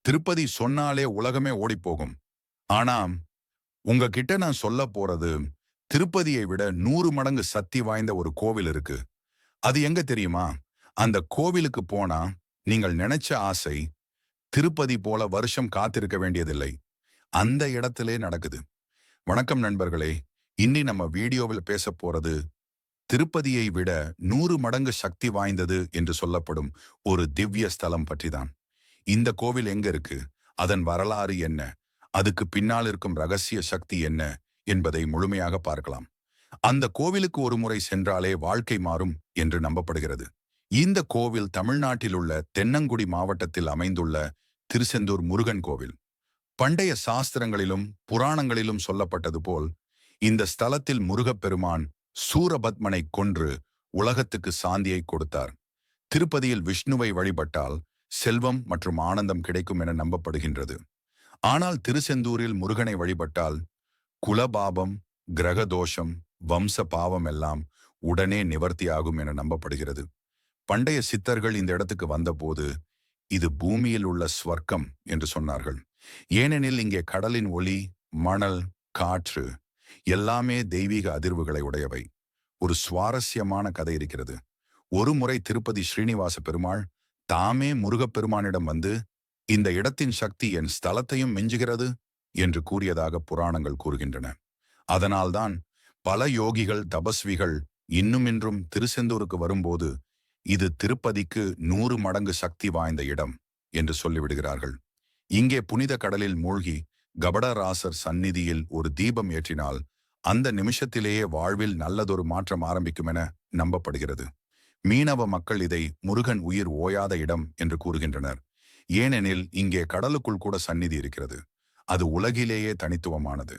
திருப்பதி சொன்னாலே உலகமே ஓடிப்போகும். ஆனா உங்ககிட்ட நான் சொல்ல போறது, திருப்பதியை விட 100 மடங்கு சக்தி வாய்ந்த ஒரு கோவில் இருக்கு. அது எங்க தெரியுமா? அந்த கோவிலுக்கு போனா நீங்கள் நினைச்ச ஆசை திருப்பதி போல வருஷம் காத்திருக்க வேண்டியதில்லை. அந்த இடத்திலே நடக்குது. வணக்கம் நண்பர்களே. இன்னி நம்ம வீடியோவில் பேச போறது திருப்பதியை விட 100 மடங்கு சக்தி வாய்ந்தது என்று சொல்லப்படும் ஒரு திவ்ய ஸ்தலம் பற்றிதான். இந்த கோவில் எங்க இருக்கு? அதன் வரலாறு என்ன? அதுக்கு பின்னால் இருக்கும் ரகசிய சக்தி என்ன என்பதை முழுமையாக பார்க்கலாம். அந்த கோவிலுக்கு ஒரு முறை சென்றாலே வாழ்க்கை மாறும் என்று நம்பப்படுகிறது. இந்த கோவில் தமிழ்நாட்டில் உள்ள தென்னங்குடி மாவட்டத்தில் அமைந்துள்ள திருச்செந்தூர் முருகன் கோவில். பண்டைய சாஸ்திரங்களிலும் புராணங்களிலும் சொல்லப்பட்டது போல் இந்த ஸ்தலத்தில் முருகப்பெருமான் சூரபத்மனை கொன்று உலகத்துக்கு சாந்தியை கொடுத்தார். திருப்பதியில் விஷ்ணுவை வழிபட்டால் செல்வம் மற்றும் ஆனந்தம் கிடைக்கும் என நம்பப்படுகின்றது. ஆனால் திருச்செந்தூரில் முருகனை வழிபட்டால் குலபாபம், கிரகதோஷம், வம்ச பாவம் எல்லாம் உடனே நிவர்த்தியாகும் என நம்பப்படுகிறது. பண்டைய சித்தர்கள் இந்த இடத்துக்கு வந்தபோது இது பூமியில் உள்ள ஸ்வர்க்கம் என்று சொன்னார்கள். ஏனெனில் இங்கே கடலின் ஒளி, மணல், காற்று எல்லாமே தெய்வீக அதிர்வுகளை உடையவை. ஒரு சுவாரஸ்யமான கதை இருக்கிறது. ஒரு முறை திருப்பதி ஸ்ரீனிவாச பெருமாள் தாமே முருகப்பெருமானிடம் வந்து, இந்த இடத்தின் சக்தி என் ஸ்தலத்தையும் மிஞ்சுகிறது என்று கூறியதாக புராணங்கள் கூறுகின்றன. அதனால்தான் பல யோகிகள், தபஸ்விகள் இன்னும் திருச்செந்தூருக்கு வரும்போது இது திருப்பதிக்கு 100 மடங்கு சக்தி வாய்ந்த இடம் என்று சொல்லிவிடுகிறார்கள். இங்கே புனித கடலில் மூழ்கி கபடராசர் சந்நிதியில் ஒரு தீபம் ஏற்றினால் அந்த நிமிஷத்திலேயே வாழ்வில் நல்லதொரு மாற்றம் ஆரம்பிக்கும் என நம்பப்படுகிறது. மீனவ மக்கள் இதை முருகன் உயிர் ஓயாத இடம் என்று கூறுகின்றனர். ஏனெனில் இங்கே கடலுக்குள் கூட சந்நிதி இருக்கிறது. அது உலகிலேயே தனித்துவமானது.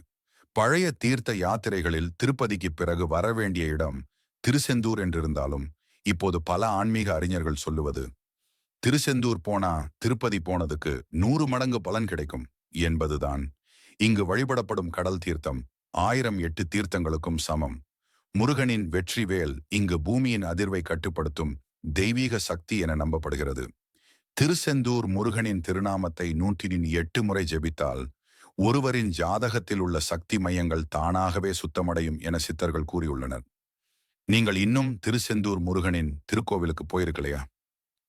பழைய தீர்த்த யாத்திரைகளில் திருப்பதிக்கு பிறகு வரவேண்டிய இடம் திருச்செந்தூர் என்றிருந்தாலும் இப்போது பல ஆன்மீக அறிஞர்கள் சொல்லுவது, திருச்செந்தூர் போனா திருப்பதி போனதுக்கு 100 மடங்கு பலன் கிடைக்கும் என்பதுதான். இங்கு வழிபடப்படும் கடல் தீர்த்தம் 1008 தீர்த்தங்களுக்கும் சமம். முருகனின் வெற்றிவேல் இங்கு பூமியின் அதிர்வை கட்டுப்படுத்தும் தெய்வீக சக்தி என நம்பப்படுகிறது. திருச்செந்தூர் முருகனின் திருநாமத்தை 108 முறை ஜெபித்தால் ஒருவரின் ஜாதகத்தில் உள்ள சக்தி மையங்கள் தானாகவே சுத்தமடையும் என சித்தர்கள் கூறியுள்ளனர். நீங்கள் இன்னும் திருச்செந்தூர் முருகனின் திருக்கோவிலுக்கு போயிருக்கலையா?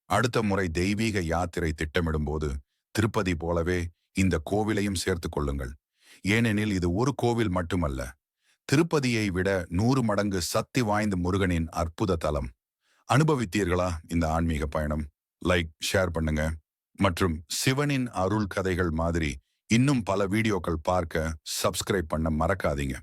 அடுத்த முறை தெய்வீக யாத்திரை திட்டமிடும்போது திருப்பதி போலவே இந்த கோவிலையும் சேர்த்து கொள்ளுங்கள். ஏனெனில் இது ஒரு கோவில் மட்டுமல்ல, திருப்பதியை விட 100 மடங்கு சக்தி வாய்ந்த முருகனின் அற்புத தலம். அனுபவித்தீர்களா இந்த ஆன்மீக பயணம்? லைக், ஷேர் பண்ணுங்க. மற்றும் சிவனின் அருள் கதைகள் மாதிரி இன்னும் பல வீடியோக்கள் பார்க்க சப்ஸ்கிரைப் பண்ண மறக்காதீங்க.